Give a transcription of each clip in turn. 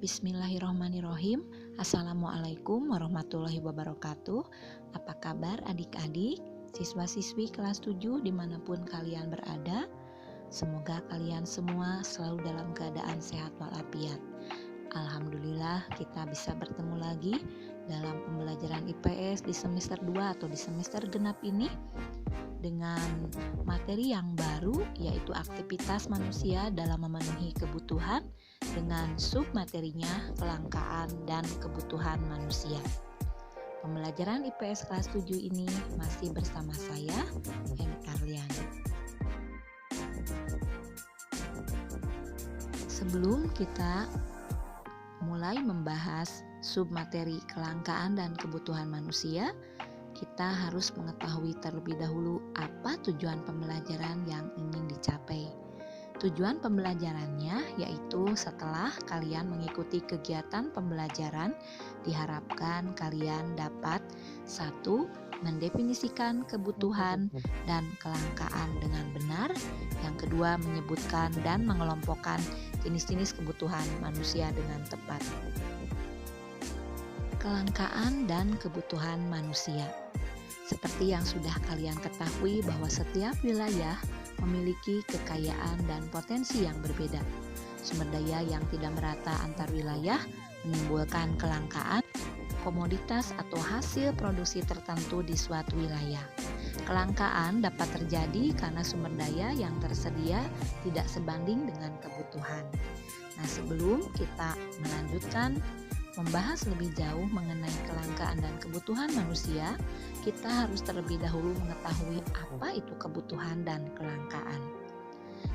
Bismillahirrahmanirrahim. Assalamualaikum warahmatullahi wabarakatuh. Apa kabar adik-adik, siswa-siswi kelas 7 dimanapun kalian berada? Semoga kalian semua selalu dalam keadaan sehat walafiat. Alhamdulillah kita bisa bertemu lagi dalam pembelajaran IPS di semester 2 atau di semester genap ini dengan materi yang baru, yaitu aktivitas manusia dalam memenuhi kebutuhan dengan submaterinya kelangkaan dan kebutuhan manusia. Pembelajaran IPS kelas 7 ini masih bersama saya, Eni Karliani. Sebelum kita mulai membahas submateri kelangkaan dan kebutuhan manusia, kita harus mengetahui terlebih dahulu apa tujuan pembelajaran yang ingin dicapai. Tujuan pembelajarannya yaitu setelah kalian mengikuti kegiatan pembelajaran, diharapkan kalian dapat 1. Mendefinisikan kebutuhan dan kelangkaan dengan benar. Yang kedua, menyebutkan dan mengelompokkan jenis-jenis kebutuhan manusia dengan tepat. Kelangkaan dan kebutuhan manusia. Seperti yang sudah kalian ketahui bahwa setiap wilayah memiliki kekayaan dan potensi yang berbeda. Sumber daya yang tidak merata antar wilayah menimbulkan kelangkaan komoditas atau hasil produksi tertentu di suatu wilayah. Kelangkaan dapat terjadi karena sumber daya yang tersedia tidak sebanding dengan kebutuhan. Nah, sebelum kita melanjutkan membahas lebih jauh mengenai kelangkaan dan kebutuhan manusia, kita harus terlebih dahulu mengetahui apa itu kebutuhan dan kelangkaan.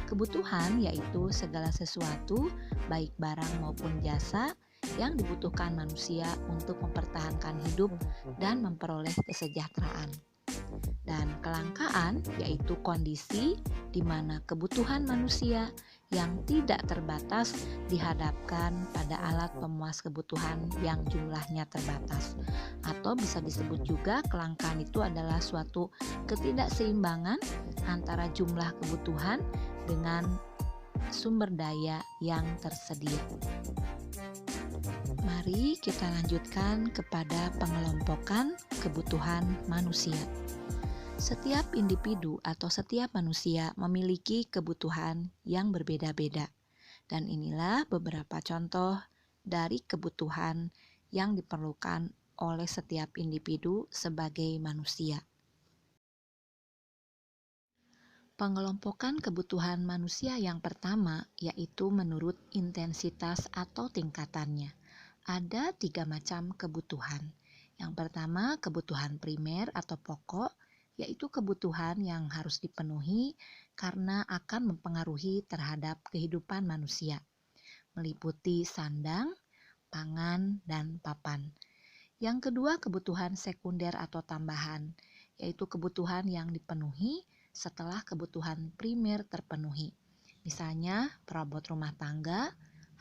Kebutuhan yaitu segala sesuatu, baik barang maupun jasa, yang dibutuhkan manusia untuk mempertahankan hidup dan memperoleh kesejahteraan. Dan kelangkaan yaitu kondisi di mana kebutuhan manusia yang tidak terbatas dihadapkan pada alat pemuas kebutuhan yang jumlahnya terbatas. Atau bisa disebut juga kelangkaan itu adalah suatu ketidakseimbangan antara jumlah kebutuhan dengan sumber daya yang tersedia. Mari kita lanjutkan kepada pengelompokan kebutuhan manusia. Setiap individu atau setiap manusia memiliki kebutuhan yang berbeda-beda. Dan inilah beberapa contoh dari kebutuhan yang diperlukan oleh setiap individu sebagai manusia. Pengelompokan kebutuhan manusia yang pertama yaitu menurut intensitas atau tingkatannya. Ada 3 macam kebutuhan. Yang pertama, kebutuhan primer atau pokok, yaitu kebutuhan yang harus dipenuhi karena akan mempengaruhi terhadap kehidupan manusia, meliputi sandang, pangan, dan papan. Yang kedua, kebutuhan sekunder atau tambahan, yaitu kebutuhan yang dipenuhi setelah kebutuhan primer terpenuhi. Misalnya perabot rumah tangga,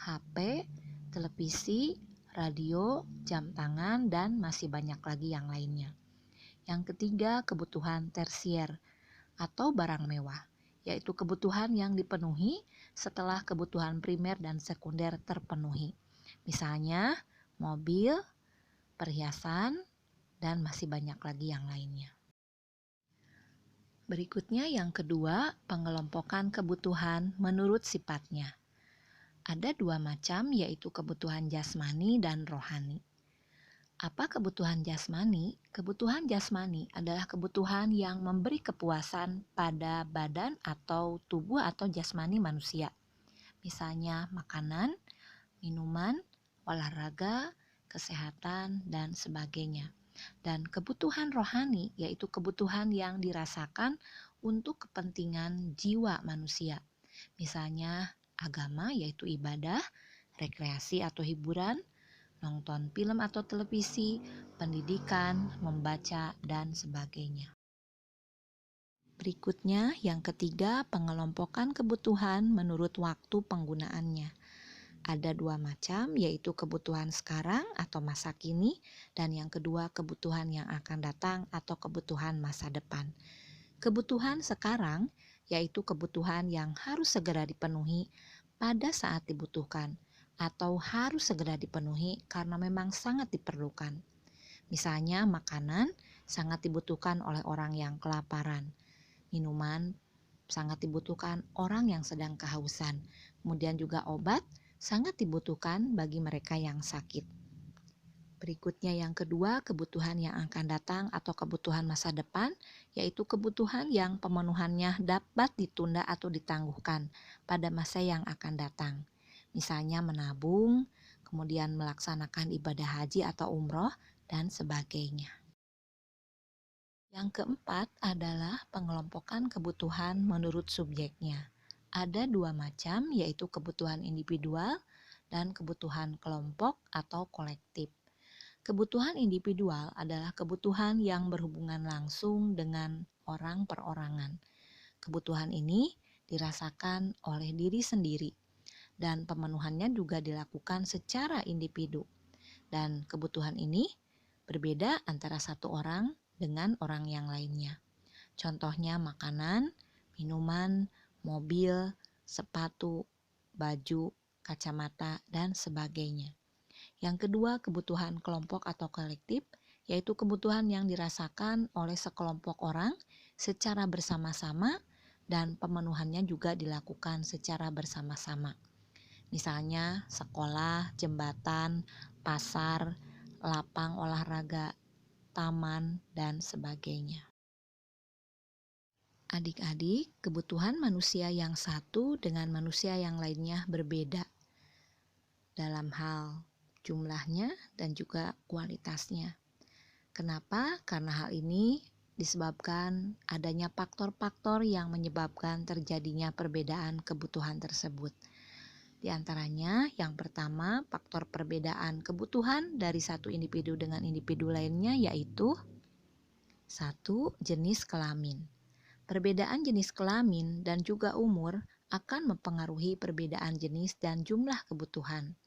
HP, televisi, radio, jam tangan, dan masih banyak lagi yang lainnya. Yang ketiga, kebutuhan tersier atau barang mewah, yaitu kebutuhan yang dipenuhi setelah kebutuhan primer dan sekunder terpenuhi. Misalnya mobil, perhiasan, dan masih banyak lagi yang lainnya. Berikutnya yang kedua, pengelompokan kebutuhan menurut sifatnya. Ada 2 macam, yaitu kebutuhan jasmani dan rohani. Apa kebutuhan jasmani? Kebutuhan jasmani adalah kebutuhan yang memberi kepuasan pada badan atau tubuh atau jasmani manusia. Misalnya makanan, minuman, olahraga, kesehatan, dan sebagainya. Dan kebutuhan rohani yaitu kebutuhan yang dirasakan untuk kepentingan jiwa manusia. Misalnya agama yaitu ibadah, rekreasi atau hiburan, nonton film atau televisi, pendidikan, membaca, dan sebagainya. Berikutnya, yang ketiga, pengelompokan kebutuhan menurut waktu penggunaannya. Ada 2 macam, yaitu kebutuhan sekarang atau masa kini, dan yang kedua kebutuhan yang akan datang atau kebutuhan masa depan. Kebutuhan sekarang yaitu kebutuhan yang harus segera dipenuhi pada saat dibutuhkan. atau harus segera dipenuhi karena memang sangat diperlukan. Misalnya makanan sangat dibutuhkan oleh orang yang kelaparan, minuman sangat dibutuhkan orang yang sedang kehausan, kemudian juga obat sangat dibutuhkan bagi mereka yang sakit. Berikutnya yang kedua, kebutuhan yang akan datang atau kebutuhan masa depan, yaitu kebutuhan yang pemenuhannya dapat ditunda atau ditangguhkan pada masa yang akan datang. Misalnya menabung, kemudian melaksanakan ibadah haji atau umroh, dan sebagainya. Yang keempat adalah pengelompokan kebutuhan menurut subjeknya. Ada dua macam, yaitu kebutuhan individual dan kebutuhan kelompok atau kolektif. Kebutuhan individual adalah kebutuhan yang berhubungan langsung dengan orang perorangan. Kebutuhan ini dirasakan oleh diri sendiri dan pemenuhannya juga dilakukan secara individu. Dan kebutuhan ini berbeda antara satu orang dengan orang yang lainnya. Contohnya makanan, minuman, mobil, sepatu, baju, kacamata, dan sebagainya. Yang kedua, kebutuhan kelompok atau kolektif, yaitu kebutuhan yang dirasakan oleh sekelompok orang secara bersama-sama dan pemenuhannya juga dilakukan secara bersama-sama. Misalnya sekolah, jembatan, pasar, lapang olahraga, taman, dan sebagainya. Adik-adik, kebutuhan manusia yang satu dengan manusia yang lainnya berbeda dalam hal jumlahnya dan juga kualitasnya. Kenapa? Karena hal ini disebabkan adanya faktor-faktor yang menyebabkan terjadinya perbedaan kebutuhan tersebut. Di antaranya, yang pertama, faktor perbedaan kebutuhan dari satu individu dengan individu lainnya yaitu satu, jenis kelamin. Perbedaan jenis kelamin dan juga umur akan mempengaruhi perbedaan jenis dan jumlah kebutuhan.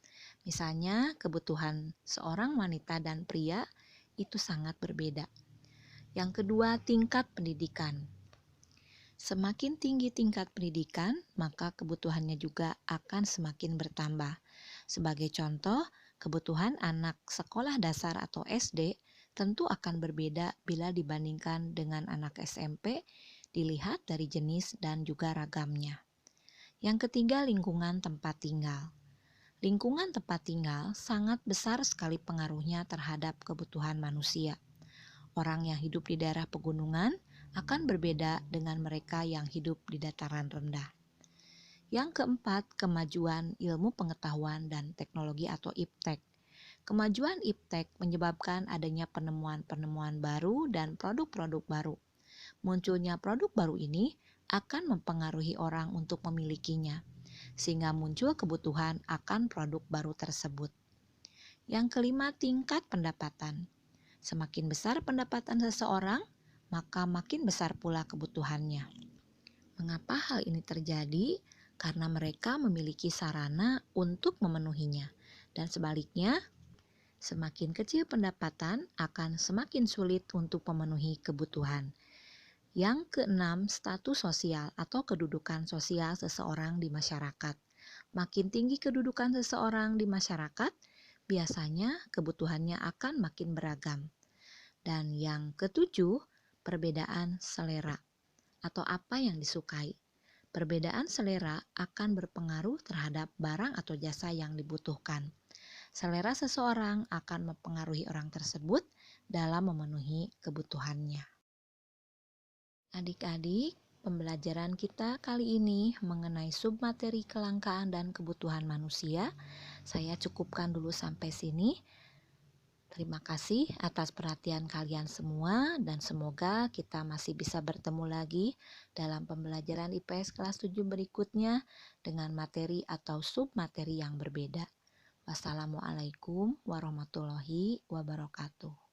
Misalnya, kebutuhan seorang wanita dan pria itu sangat berbeda. Yang kedua, tingkat pendidikan. Semakin tinggi tingkat pendidikan, maka kebutuhannya juga akan semakin bertambah. Sebagai contoh, kebutuhan anak sekolah dasar atau SD tentu akan berbeda bila dibandingkan dengan anak SMP, dilihat dari jenis dan juga ragamnya. Yang ketiga, lingkungan tempat tinggal. Lingkungan tempat tinggal sangat besar sekali pengaruhnya terhadap kebutuhan manusia. Orang yang hidup di daerah pegunungan akan berbeda dengan mereka yang hidup di dataran rendah. Yang keempat, kemajuan ilmu pengetahuan dan teknologi atau iptek. Kemajuan iptek menyebabkan adanya penemuan-penemuan baru dan produk-produk baru. Munculnya produk baru ini akan mempengaruhi orang untuk memilikinya, sehingga muncul kebutuhan akan produk baru tersebut. Yang kelima, tingkat pendapatan. Semakin besar pendapatan seseorang, maka makin besar pula kebutuhannya. Mengapa hal ini terjadi? Karena mereka memiliki sarana untuk memenuhinya. Dan sebaliknya, semakin kecil pendapatan akan semakin sulit untuk memenuhi kebutuhan. Yang keenam, status sosial atau kedudukan sosial seseorang di masyarakat. Makin tinggi kedudukan seseorang di masyarakat, biasanya kebutuhannya akan makin beragam. Dan yang ketujuh, perbedaan selera atau apa yang disukai. Perbedaan selera akan berpengaruh terhadap barang atau jasa yang dibutuhkan. Selera seseorang akan mempengaruhi orang tersebut dalam memenuhi kebutuhannya. Adik-adik, pembelajaran kita kali ini mengenai submateri kelangkaan dan kebutuhan manusia, saya cukupkan dulu sampai sini. Terima kasih atas perhatian kalian semua dan semoga kita masih bisa bertemu lagi dalam pembelajaran IPS kelas 7 berikutnya dengan materi atau submateri yang berbeda. Wassalamualaikum warahmatullahi wabarakatuh.